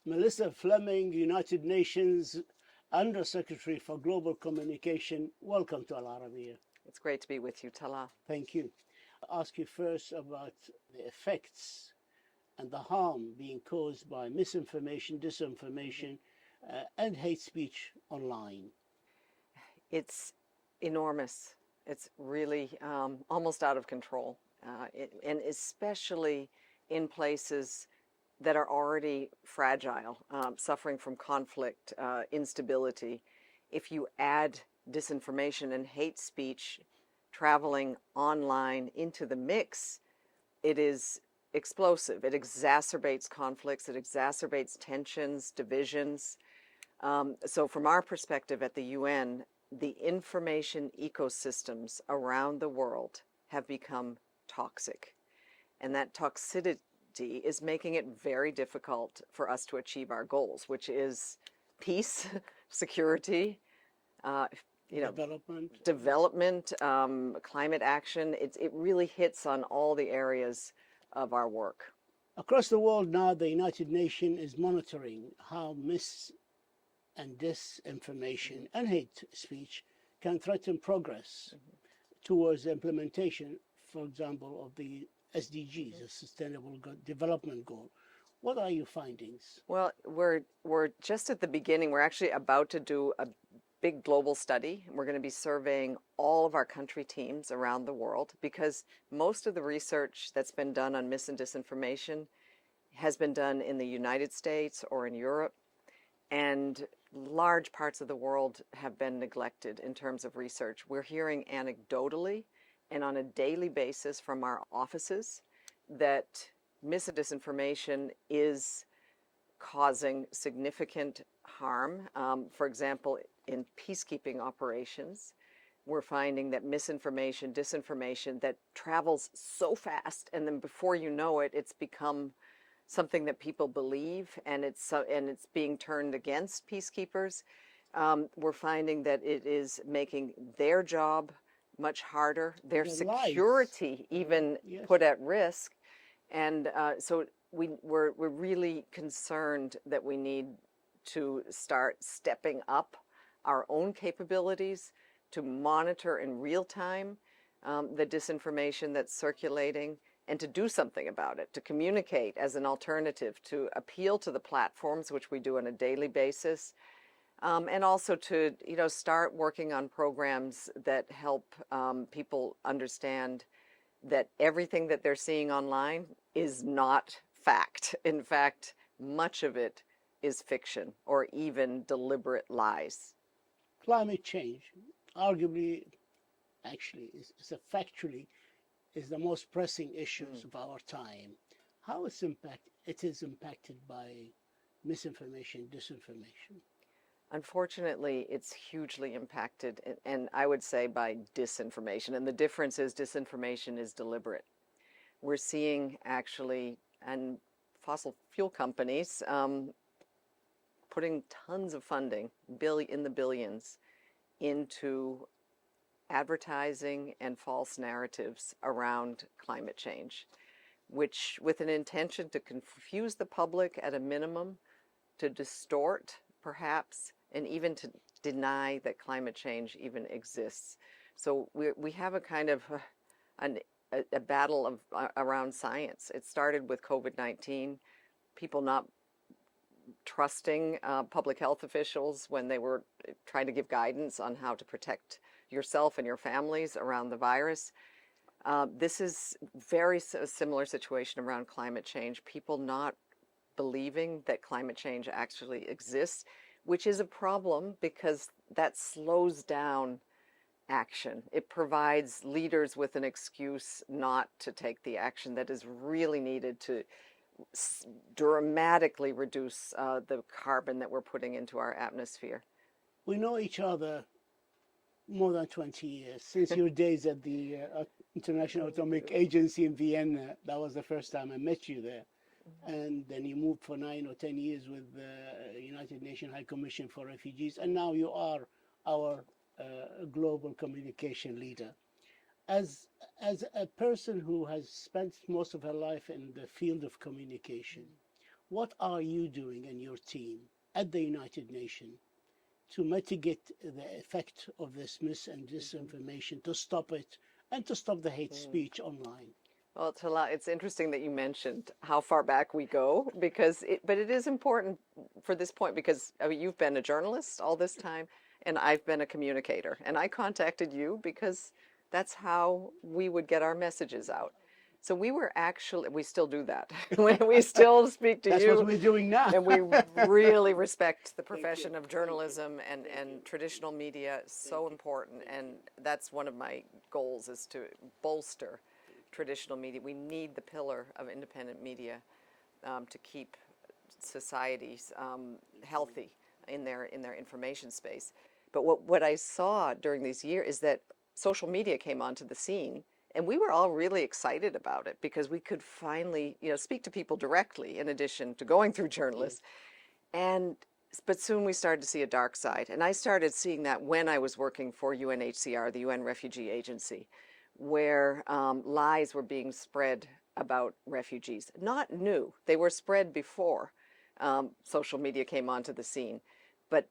Melissa Fleming, United Nations Under Secretary for Global Communication. Welcome to Al Arabiya. It's great to be with you, Talal. Thank you. I'll ask you first about the effects and the harm being caused by misinformation, disinformation, and hate speech online. It's enormous. It's really almost out of control, and especially in places that are already fragile, suffering from conflict, instability. If you add disinformation and hate speech traveling online into the mix, it is explosive. It exacerbates conflicts, it exacerbates tensions, divisions. So from our perspective at the UN, the information ecosystems around the world have become toxic. And that toxicity is making it very difficult for us to achieve our goals, which is peace, security, development, climate action. It really hits on all the areas of our work. Across the world now, the United Nations is monitoring how and disinformation and hate speech can threaten progress towards the implementation, for example, of the SDGs, the Sustainable Development Goal. What are your findings? Well, we're just at the beginning. We're actually about to do a big global study. We're going to be surveying all of our country teams around the world because most of the research that's been done on mis and disinformation has been done in the United States or in Europe, and large parts of the world have been neglected in terms of research. We're hearing anecdotally and on a daily basis from our offices that mis and disinformation is causing significant harm. For example, in peacekeeping operations, we're finding that misinformation, disinformation that travels so fast, and then before you know it, it's become something that people believe, and it's being turned against peacekeepers. We're finding that it is making their job much harder, their security even put at risk, and so we're really concerned that we need to start stepping up our own capabilities to monitor in real time the disinformation that's circulating, and to do something about it, to communicate as an alternative, to appeal to the platforms, which we do on a daily basis, and also to start working on programs that help people understand that everything that they're seeing online is not fact. In fact, much of it is fiction or even deliberate lies. Climate change, arguably, actually, is the most pressing issues of our time. How it is impacted by misinformation, disinformation? Unfortunately, it's hugely impacted, and I would say by disinformation. And the difference is disinformation is deliberate. We're seeing actually, and fossil fuel companies putting tons of funding, in the billions, into advertising and false narratives around climate change, which with an intention to confuse the public at a minimum, to distort perhaps, and even to deny that climate change even exists. So we have a kind of a battle around science. It started with COVID-19, people not trusting public health officials when they were trying to give guidance on how to protect yourself and your families around the virus. This is very similar situation around climate change. People not believing that climate change actually exists, which is a problem because that slows down action. It provides leaders with an excuse not to take the action that is really needed to dramatically reduce the carbon that we're putting into our atmosphere. We know each other more than 20 years, since your days at the International Atomic Agency in Vienna. That was the first time I met you there. And then you moved for 9 or 10 years with the United Nations High Commission for Refugees, and now you are our global communication leader. As a person who has spent most of her life in the field of communication, What are you doing and your team at the United Nations to mitigate the effect of this mis and disinformation, to stop it, and to stop the hate speech online? Well, it's interesting that you mentioned how far back we go because but it is important for this point because I mean, you've been a journalist all this time and I've been a communicator and I contacted you because that's how we would get our messages out. So we still do that. We still speak to That's what you we're doing now. and we really respect the profession of journalism and traditional media. So important. And that's one of my goals is to bolster traditional media. We need the pillar of independent media to keep societies healthy in their information space. But what I saw during these years is that social media came onto the scene, and we were all really excited about it because we could finally, speak to people directly in addition to going through journalists. And but soon we started to see a dark side, and I started seeing that when I was working for UNHCR, the UN Refugee Agency, where lies were being spread about refugees. Not new, they were spread before social media came onto the scene. But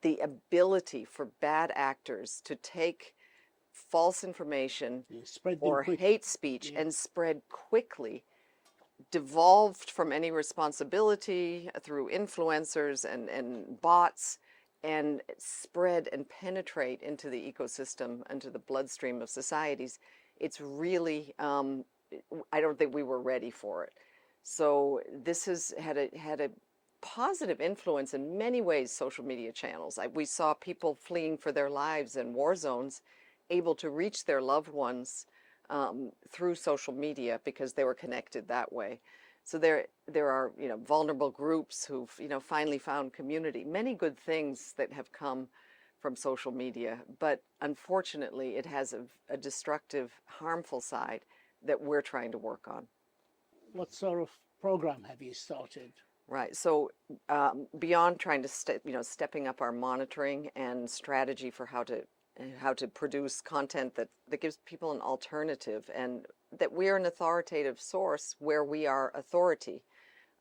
the ability for bad actors to take false information Spread them or quick. hate speech and spread quickly devolved from any responsibility through influencers and bots and spread and penetrate into the ecosystem, into the bloodstream of societies. It's really, I don't think we were ready for it. So this has had a positive influence in many ways, social media channels. We saw people fleeing for their lives in war zones, able to reach their loved ones through social media because they were connected that way. So there are vulnerable groups who've finally found community. Many good things that have come from social media, but unfortunately it has a destructive, harmful side that we're trying to work on. What sort of program have you started? Right. So beyond trying to stepping up our monitoring and strategy for how to produce content that gives people an alternative and that we are an authoritative source where we are authority.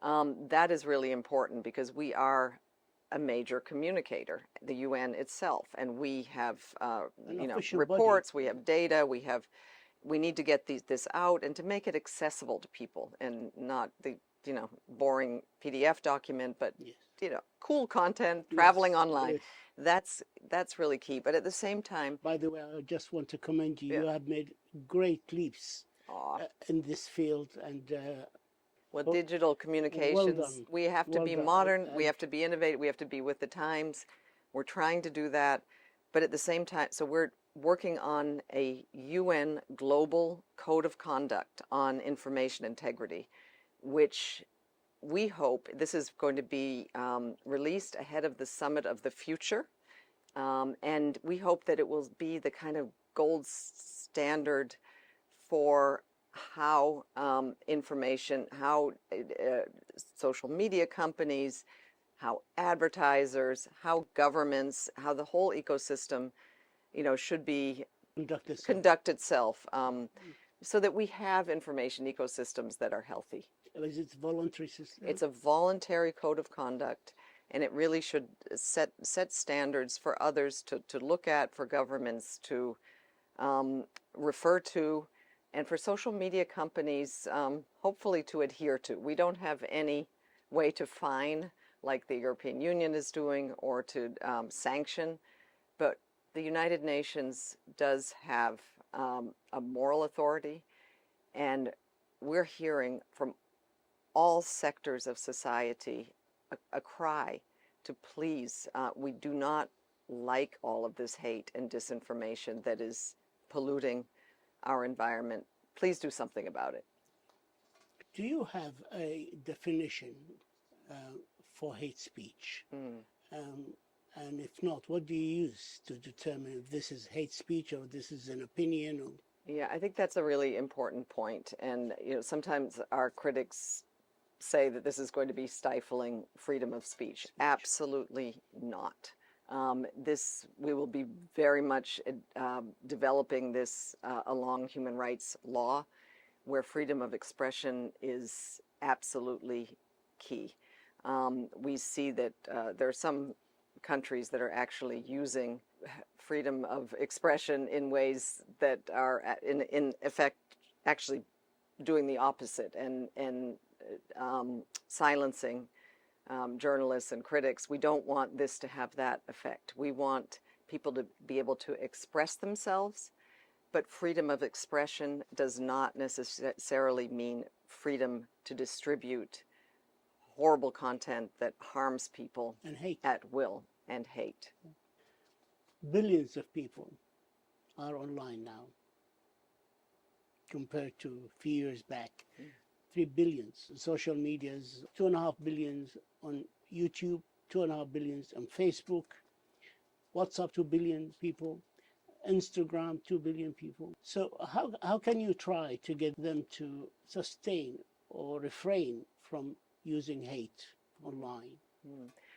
That is really important because we are a major communicator, the UN itself, and we have reports, body. We have data, we need to get this out and to make it accessible to people and not the boring PDF document, but cool content traveling online. That's really key. But at the same time, by the way, I just want to commend you. You have made great leaps in this field, and well, digital communications. Well done. We have to be modern. We have to be innovative. We have to be with the times. We're trying to do that, but at the same time, so we're working on a UN global code of conduct on information integrity, which we hope this is going to be released ahead of the Summit of the Future. And we hope that it will be the kind of gold standard for how information, how social media companies, how advertisers, how governments, how the whole ecosystem, should be conduct itself so that we have information ecosystems that are healthy. Is it a voluntary system? It's a voluntary code of conduct, and it really should set standards for others to look at, for governments to refer to, and for social media companies hopefully to adhere to. We don't have any way to fine like the European Union is doing or to sanction, but the United Nations does have a moral authority, and we're hearing from all sectors of society a cry to please, we do not like all of this hate and disinformation that is polluting our environment. Please do something about it. Do you have a definition for hate speech? And if not, what do you use to determine if this is hate speech or this is an opinion? Or... Yeah, I think that's a really important point. And sometimes our critics say that this is going to be stifling freedom of speech. Absolutely not. We will be very much developing this along human rights law, where freedom of expression is absolutely key. We see that there are some countries that are actually using freedom of expression in ways that are in effect actually doing the opposite and silencing journalists and critics. We don't want this to have that effect. We want people to be able to express themselves, but freedom of expression does not necessarily mean freedom to distribute horrible content that harms people And hate. at will and hate. Billions of people are online now compared to a few years back. 3 billions. Social medias, 2.5 billions on YouTube, 2.5 billions on Facebook, WhatsApp, 2 billion people, Instagram, 2 billion people. So how can you try to get them to sustain or refrain from using hate online?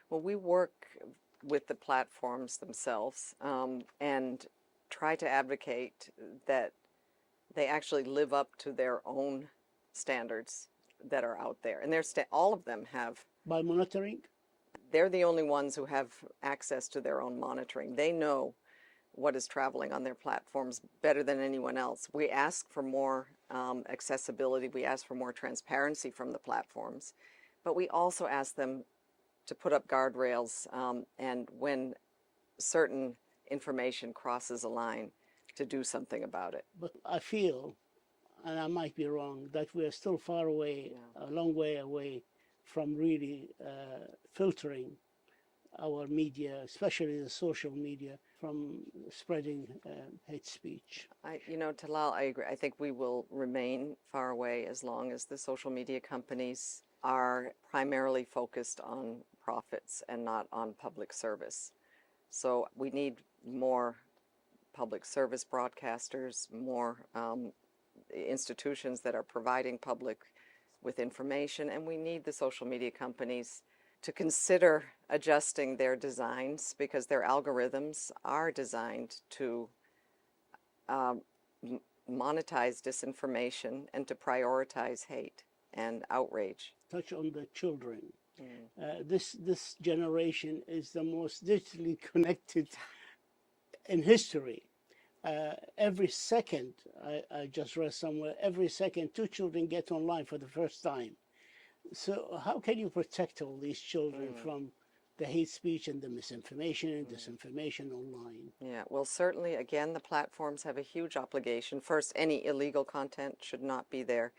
Well, we work with the platforms themselves and try to advocate that they actually live up to their own standards that are out there. And all of them have. By monitoring? They're the only ones who have access to their own monitoring. They know what is traveling on their platforms better than anyone else. We ask for more accessibility. We ask for more transparency from the platforms. But we also ask them to put up guardrails and when certain information crosses a line, to do something about it. But I feel, and I might be wrong, that we are still far away, a long way away from really filtering our media, especially the social media, from spreading hate speech. Talal, I agree. I think we will remain far away as long as the social media companies are primarily focused on profits and not on public service. So we need more public service broadcasters, more institutions that are providing public with information, and we need the social media companies to consider adjusting their designs because their algorithms are designed to monetize disinformation and to prioritize hate and outrage. Touch on the children. This generation is the most digitally connected in history. Every second, I just read somewhere, every second 2 children get online for the first time. So how can you protect all these children from the hate speech and the misinformation and disinformation online? Yeah, well, certainly, again, the platforms have a huge obligation. First, any illegal content should not be there.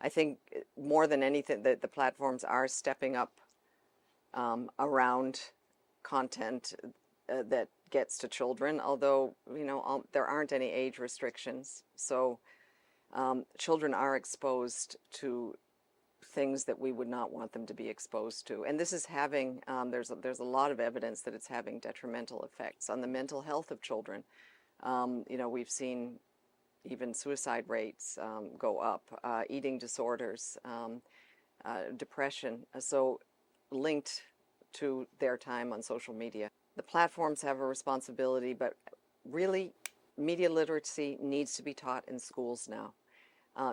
I think more than anything, that the platforms are stepping up around content that gets to children, although, there aren't any age restrictions. So children are exposed to things that we would not want them to be exposed to. And this is having, there's a lot of evidence that it's having detrimental effects on the mental health of children. We've seen even suicide rates go up, eating disorders, depression, so linked to their time on social media. The platforms have a responsibility, but really media literacy needs to be taught in schools now.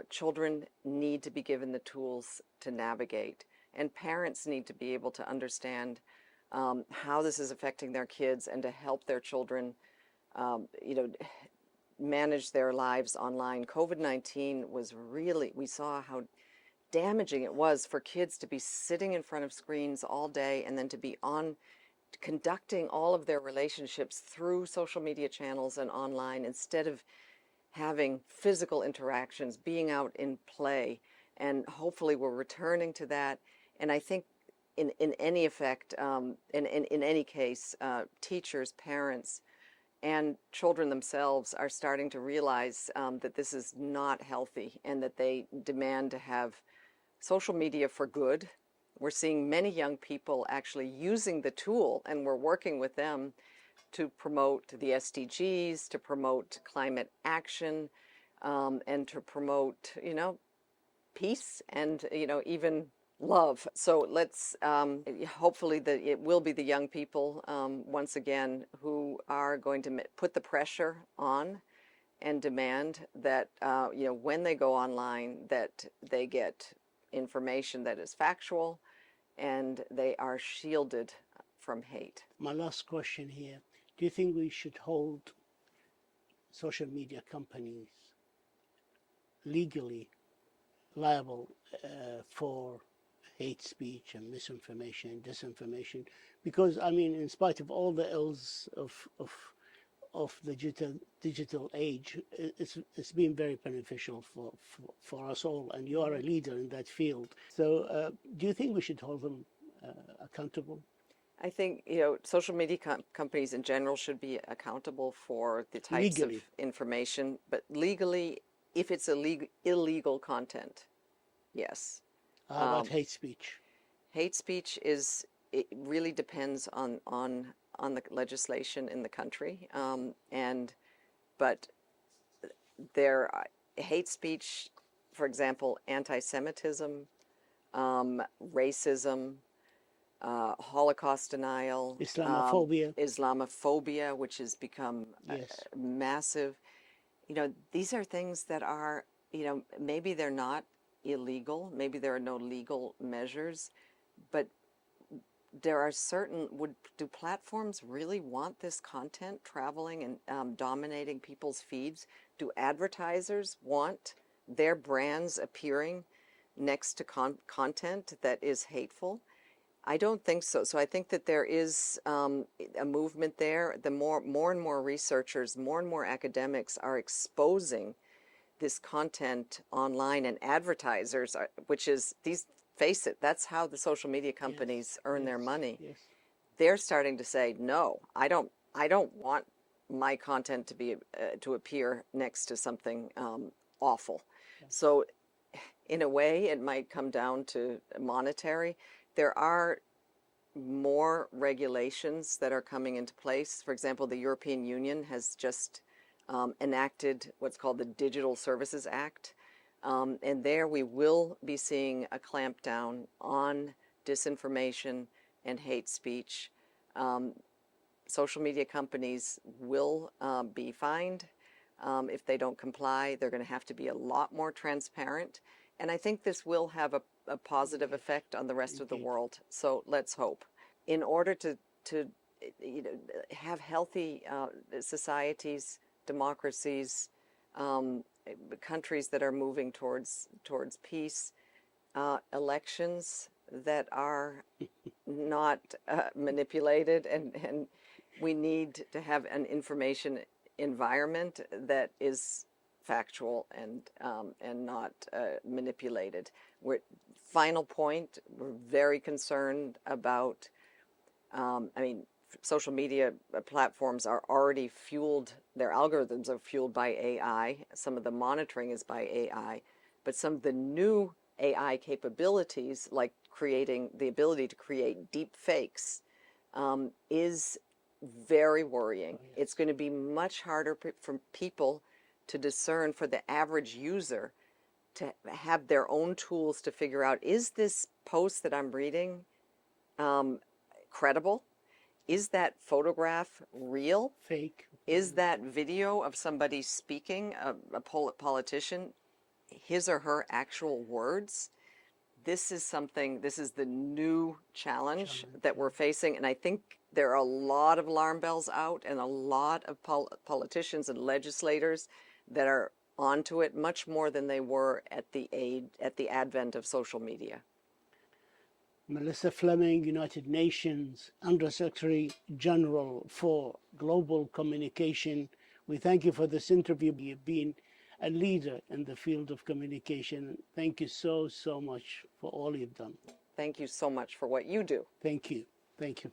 Children need to be given the tools to navigate, and parents need to be able to understand how this is affecting their kids and to help their children manage their lives online. COVID-19 was really, we saw how damaging it was for kids to be sitting in front of screens all day and then to be conducting all of their relationships through social media channels and online instead of having physical interactions, being out in play. And hopefully we're returning to that. And I think in any effect, in any case, teachers, parents, and children themselves are starting to realize that this is not healthy and that they demand to have social media for good. We're seeing many young people actually using the tool, and we're working with them to promote the SDGs, to promote climate action, and to promote, peace and, even love. So let's, hopefully it will be the young people, once again, who are going to put the pressure on and demand that, when they go online, that they get information that is factual and they are shielded from hate. My last question here. Do you think we should hold social media companies legally liable for hate speech and misinformation and disinformation? Because I mean, in spite of all the ills of the digital age, it's been very beneficial for us all, and you are a leader in that field. So do you think we should hold them accountable? I think, social media companies in general should be accountable for the types Legally. of information, but legally, if it's illegal content, yes. How about hate speech? Hate speech it really depends on the legislation in the country, but hate speech, for example, anti-Semitism, racism, Holocaust denial, Islamophobia, which has become Yes. massive. These are things that are, maybe they're not illegal, maybe there are no legal measures, but there are do platforms really want this content traveling and dominating people's feeds? Do advertisers want their brands appearing next to content that is hateful? I don't think so. So I think that there is a movement there. The more and more researchers, more and more academics are exposing this content online, and advertisers, face it, that's how the social media companies earn their money. Yes. They're starting to say, no, I don't want my content to be to appear next to something awful. Yeah. So in a way, it might come down to monetary. There are more regulations that are coming into place. For example, the European Union has just enacted what's called the Digital Services Act. And there we will be seeing a clampdown on disinformation and hate speech. Social media companies will be fined if they don't comply. They're going to have to be a lot more transparent. And I think this will have a positive effect on the rest of the world. So let's hope. In order to have healthy societies, democracies, countries that are moving towards peace, elections that are not manipulated, and we need to have an information environment that is factual and not manipulated. Final point, we're very concerned about, social media platforms are already fueled, their algorithms are fueled by AI. Some of the monitoring is by AI, but some of the new AI capabilities, like creating the ability to create deep fakes, is very worrying. Oh, yes. It's going to be much harder for people to discern, for the average user to have their own tools to figure out, is this post that I'm reading credible? Is that photograph real? Fake? Is that video of somebody speaking, a politician, his or her actual words? This is the new challenge that we're facing, and I think there are a lot of alarm bells out, and a lot of politicians and legislators that are onto it, much more than they were at the advent of social media. Melissa Fleming, United Nations Undersecretary General for Global Communication, we thank you for this interview. You've been a leader in the field of communication. Thank you so much for all you've done. Thank you so much for what you do. Thank you. Thank you.